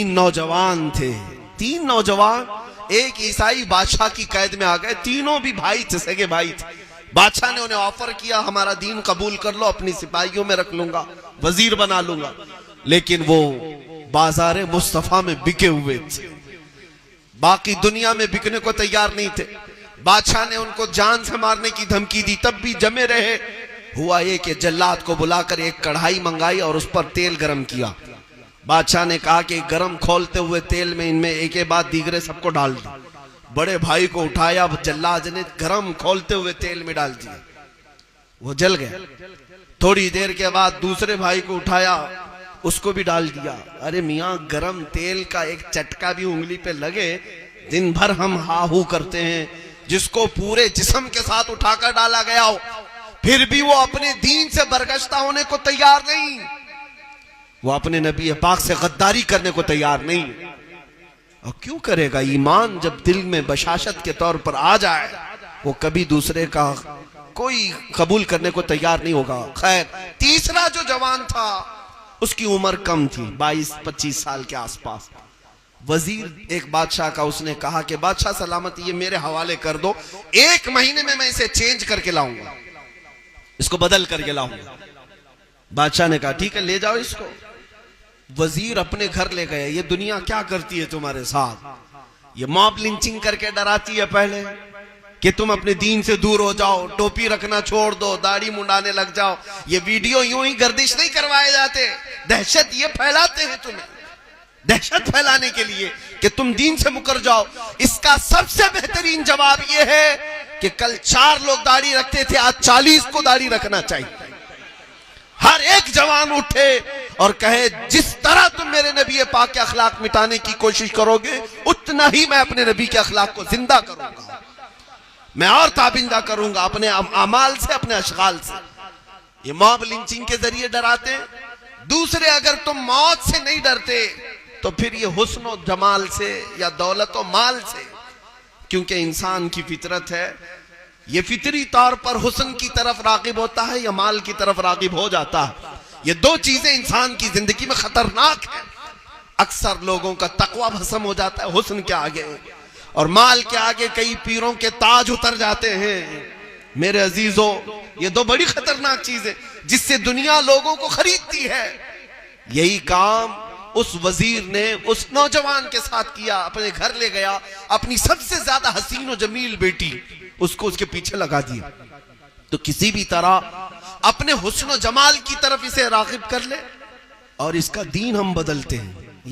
तीन नौजवान थे, तीन नौजवान एक ईसाई बादशाह की कैद में आ गए। तीनों भी भाई थे, सगे भाई थे। बादशाह ने उन्हें ऑफर किया, हमारा दीन कबूल कर लो, अपनी सिपाहियों में रख लूंगा, वजीर बना लूंगा। लेकिन वो बाजार मुस्तफा में बिके हुए थे, बाकी दुनिया में बिकने को तैयार नहीं थे। बादशाह ने उनको जान से मारने की धमकी दी, तब भी जमे रहे। हुआ ये कि जल्लाद को बुलाकर एक कढ़ाई मंगाई और उस पर तेल गरम किया। बादशाह ने कहा कि गरम खोलते हुए तेल में इनमें एक के बाद दीगरे सबको डाल दो। बड़े भाई को उठाया, जल्लाद ने गरम खोलते हुए तेल में डाल दिया, वो जल गया। थोड़ी देर के बाद दूसरे भाई को उठाया, उसको भी डाल दिया। अरे मियाँ, गरम तेल का एक चटका भी उंगली पे लगे, दिन भर हम हाहू करते हैं। जिसको पूरे जिस्म के साथ उठाकर डाला गया हो, फिर भी वो अपने दीन से बरगश्ता होने को तैयार नहीं, वो अपने नबी पाक से गद्दारी करने को तैयार नहीं। और क्यों करेगा? ईमान जब दिल में बशाशत के तौर पर आ जाए, वो कभी दूसरे का कोई कबूल करने को तैयार नहीं होगा। खैर, तीसरा जो जवान था उसकी उम्र कम थी, 22-25 साल के आसपास। वजीर एक बादशाह का, उसने कहा कि बादशाह सलामत, ये मेरे हवाले कर दो, 1 महीने में मैं इसे चेंज करके लाऊंगा, इसको बदल करके लाऊंगा। बादशाह ने कहा ठीक है, ले जाओ इसको। वजीर अपने घर ले गए। ये दुनिया क्या करती है तुम्हारे साथ? ये मॉब लिंचिंग करके डराती है पहले कि तुम अपने दीन से दूर हो जाओ, टोपी रखना छोड़ दो, दाढ़ी मुंडाने लग जाओ। ये वीडियो यूं ही गर्दिश नहीं करवाए जाते, दहशत ये फैलाते हैं तुम्हें, दहशत फैलाने के लिए कि तुम दीन से मुकर जाओ। इसका सबसे बेहतरीन जवाब यह है कि कल 4 लोग दाढ़ी रखते थे, आज 40 को दाढ़ी रखना चाहिए। हर एक जवान उठे और कहे, जिस तरह तुम मेरे नबी पाक के अखलाक मिटाने की कोशिश करोगे, उतना ही मैं अपने नबी के अखलाक को जिंदा करूंगा, मैं और ताबिंदा करूंगा अपने अमाल से, अपने अशगाल से। ये मॉब लिंचिंग के जरिए डराते। दूसरे, अगर तुम मौत से नहीं डरते तो फिर ये हुस्न और जमाल से या दौलत और माल से, क्योंकि इंसान की फितरत है, ये फितरी तौर पर हुस्न की तरफ रागिब होता है या माल की तरफ रागिब हो जाता है। ये 2 चीजें इंसान की जिंदगी में खतरनाक है। अक्सर लोगों का तकवा भस्म हो जाता है हुस्न के आगे, और माल के आगे कई पीरों के ताज उतर जाते हैं। मेरे अजीजों, ये 2 बड़ी खतरनाक चीजें जिससे दुनिया लोगों को खरीदती है। यही काम उस वजीर ने उस नौजवान के साथ किया, अपने घर ले गया, अपनी सबसे ज्यादा हसीन और जमील बेटी उसको उसके पीछे लगा दिया। तो किसी भी तरह अपने हुस्न और जमाल की तरफ इसे रागिब कर ले और इसका दीन हम बदलते हैं।